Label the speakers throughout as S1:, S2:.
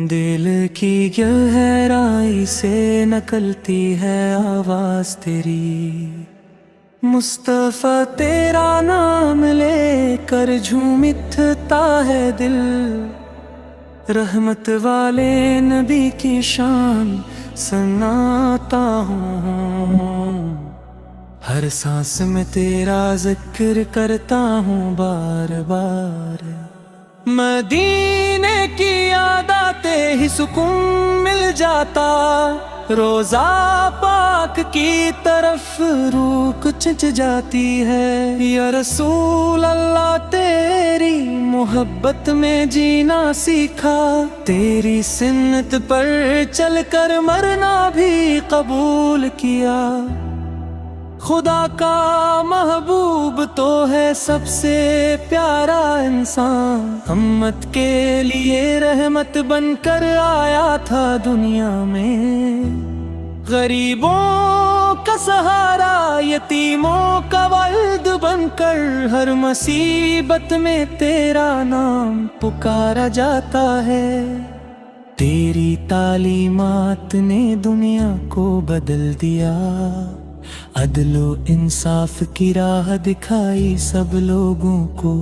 S1: دل کی گہرائی سے نکلتی ہے آواز تیری، مصطفیٰ تیرا نام لے کر جھوم اٹھتا ہے دل، رحمت والے نبی کی شان سناتا ہوں، ہر سانس میں تیرا ذکر کرتا ہوں بار بار، مدینے کی یاد آتے ہی سکون مل جاتا، روزہ پاک کی طرف روح کچھ جاتی ہے، یا رسول اللہ تیری محبت میں جینا سیکھا، تیری سنت پر چل کر مرنا بھی قبول کیا، خدا کا محبوب تو ہے سب سے پیارا انسان، امت کے لیے رحمت بن کر آیا تھا دنیا میں، غریبوں کا سہارا یتیموں کا والد بن کر، ہر مصیبت میں تیرا نام پکارا جاتا ہے، تیری تعلیمات نے دنیا کو بدل دیا، عدل و انصاف کی راہ دکھائی سب لوگوں کو،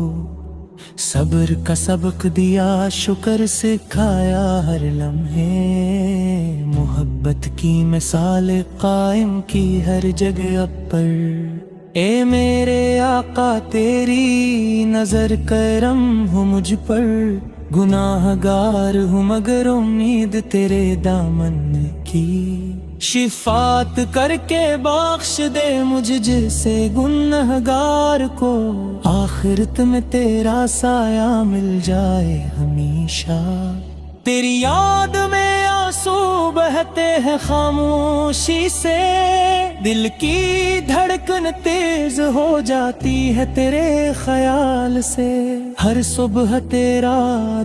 S1: صبر کا سبق دیا، شکر سکھایا ہر لمحے، محبت کی مثال قائم کی ہر جگہ پر، اے میرے آقا تیری نظر کرم ہو مجھ پر، گناہ گار ہوں مگر امید تیرے دامن کی، شفاعت کر کے بخش دے مجھ جیسے گنہگار کو، آخرت میں تیرا سایہ مل جائے ہمیشہ، تیری یاد میں آنسو بہتے ہیں خاموشی سے، دل کی دھڑکن تیز ہو جاتی ہے تیرے خیال سے، ہر صبح تیرا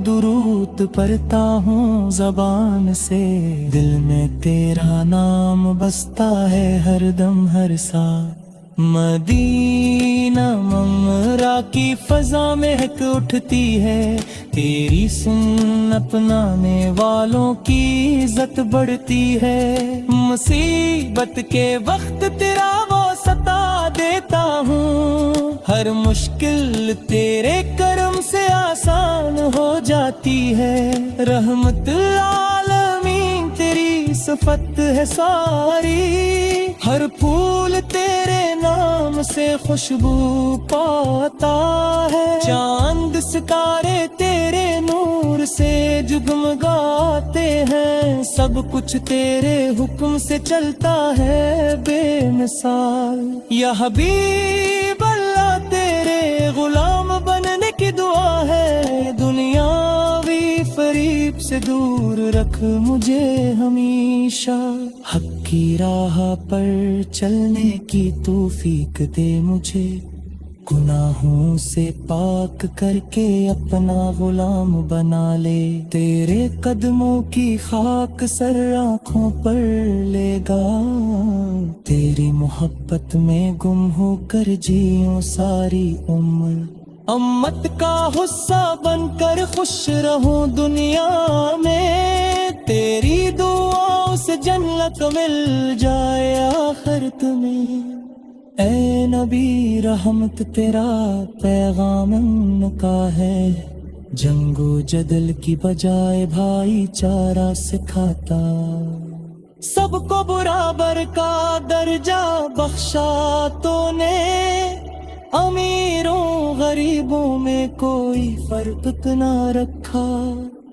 S1: درود پڑھتا ہوں زبان سے، دل میں تیرا نام بستا ہے ہر دم ہر ساتھ، مدینہ ممرا کی فضا مہک اٹھتی ہے، تیری سن اپنانے والوں کی عزت بڑھتی ہے، مصیبت کے وقت تیرا واسطہ دیتا ہوں، ہر مشکل تیرے کرم سے آسان ہو جاتی ہے، رحمت العالمین تیری صفت ہے ساری، ہر پھول تیرے نام سے خوشبو پاتا ہے، چاند ستارے تیرے نور سے جگمگاتے ہیں، سب کچھ تیرے حکم سے چلتا ہے بے مثال، یا حبیب اللہ تیرے غلام بننے کی دعا ہے، دنیاوی فریب سے دور رکھ مجھے ہمیشہ، حق کی راہ پر چلنے کی توفیق دے مجھے، گناہوں سے پاک کر کے اپنا غلام بنا لے، تیرے قدموں کی خاک سر آنکھوں پر لے گا، تیری محبت میں گم ہو کر جیوں ساری عمر، امت کا حصہ بن کر خوش رہوں دنیا میں، تیری دعاؤں سے جنت مل جائے آخرت میں، اے نبی رحمت تیرا پیغام امن کا ہے، جنگ و جدل کی بجائے بھائی چارہ سکھاتا، سب کو برابر کا درجہ بخشا تو نے، امیروں غریبوں میں کوئی فرق نہ رکھا،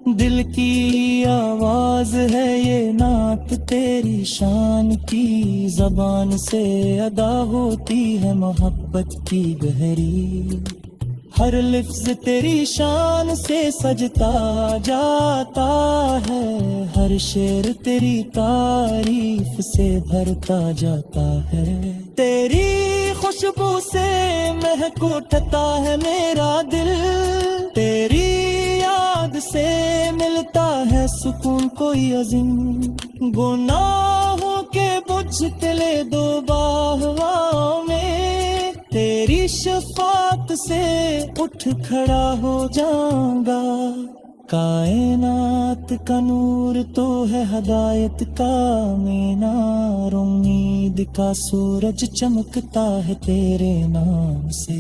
S1: دل کی آواز ہے یہ نعت تیری شان کی، زبان سے ادا ہوتی ہے محبت کی گہری، ہر لفظ تیری شان سے سجتا جاتا ہے، ہر شعر تیری تعریف سے بھرتا جاتا ہے، تیری خوشبو سے مہک اٹھتا ہے میرا دل، تیری یاد سے ملتا ہے سکون کوئی عظیم، گناہوں کے بجھ تلے دو باہواں میں، تیری شفاعت سے اٹھ کھڑا ہو جاؤں گا، کائنات کا نور تو ہے ہدایت کا مینار، امید کا سورج چمکتا ہے تیرے نام سے،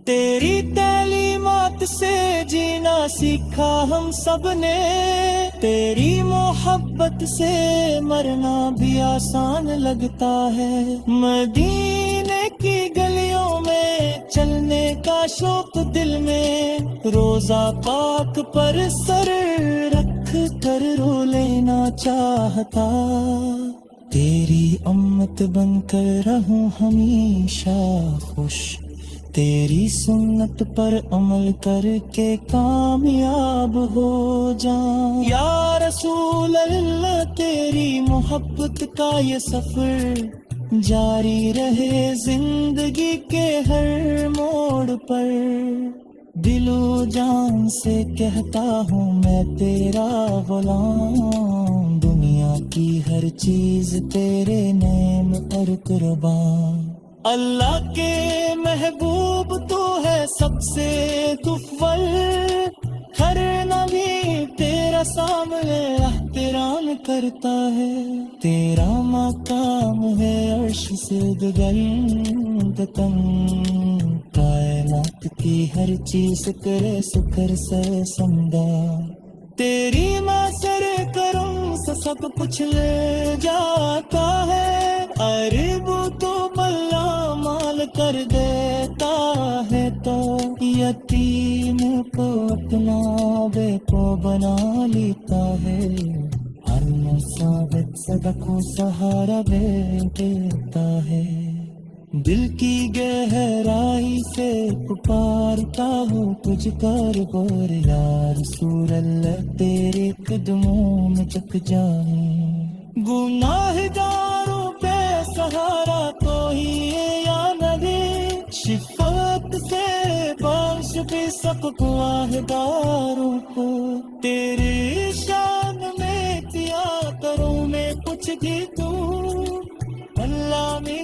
S1: تیری تعلیمات سے جینا سیکھا ہم سب نے، تیری محبت سے مرنا بھی آسان لگتا ہے، مدینے کی گلیوں میں چلنے کا شوق دل میں، روزہ پاک پر سر رکھ کر رو لینا چاہتا، تیری امت بن کر رہوں ہمیشہ خوش، تیری سنت پر عمل کر کے کامیاب ہو جاؤں، یا رسول اللہ تیری محبت کا یہ سفر جاری رہے زندگی کے ہر موڑ پر، دل و جان سے کہتا ہوں میں تیرا غلام، دنیا کی ہر چیز تیرے نیم پر قربان، اللہ کے محبوب تو ہے سب سے افضل، ہر نبی تیرا سامنے احترام کرتا ہے، تیرا مقام ہے عرش سے گگن، کائنات کی ہر چیز کرے شکر سے سمدا، تیری میں سر کرم سے سب کچھ لے جاتا ہے، عرب تو ملا مال کر دیتا ہے، تو یتیم کو اپنا بے کو بنا لیتا ہے، ہر مصیبت صدقوں سہارا دے دیتا ہے، دل کی گہرائی سے پکارتا ہوں تجھ پر غور، یا رسول اللہ تیرے قدموں میں جھک جائیں، گناہ گاروں پہ سہارا تو ہی یا نبی، شفاعت سے بخش بھی سب گناہگاروں کو، تیرے شان میں کیا کروں میں کچھ بھی تو اللہ میں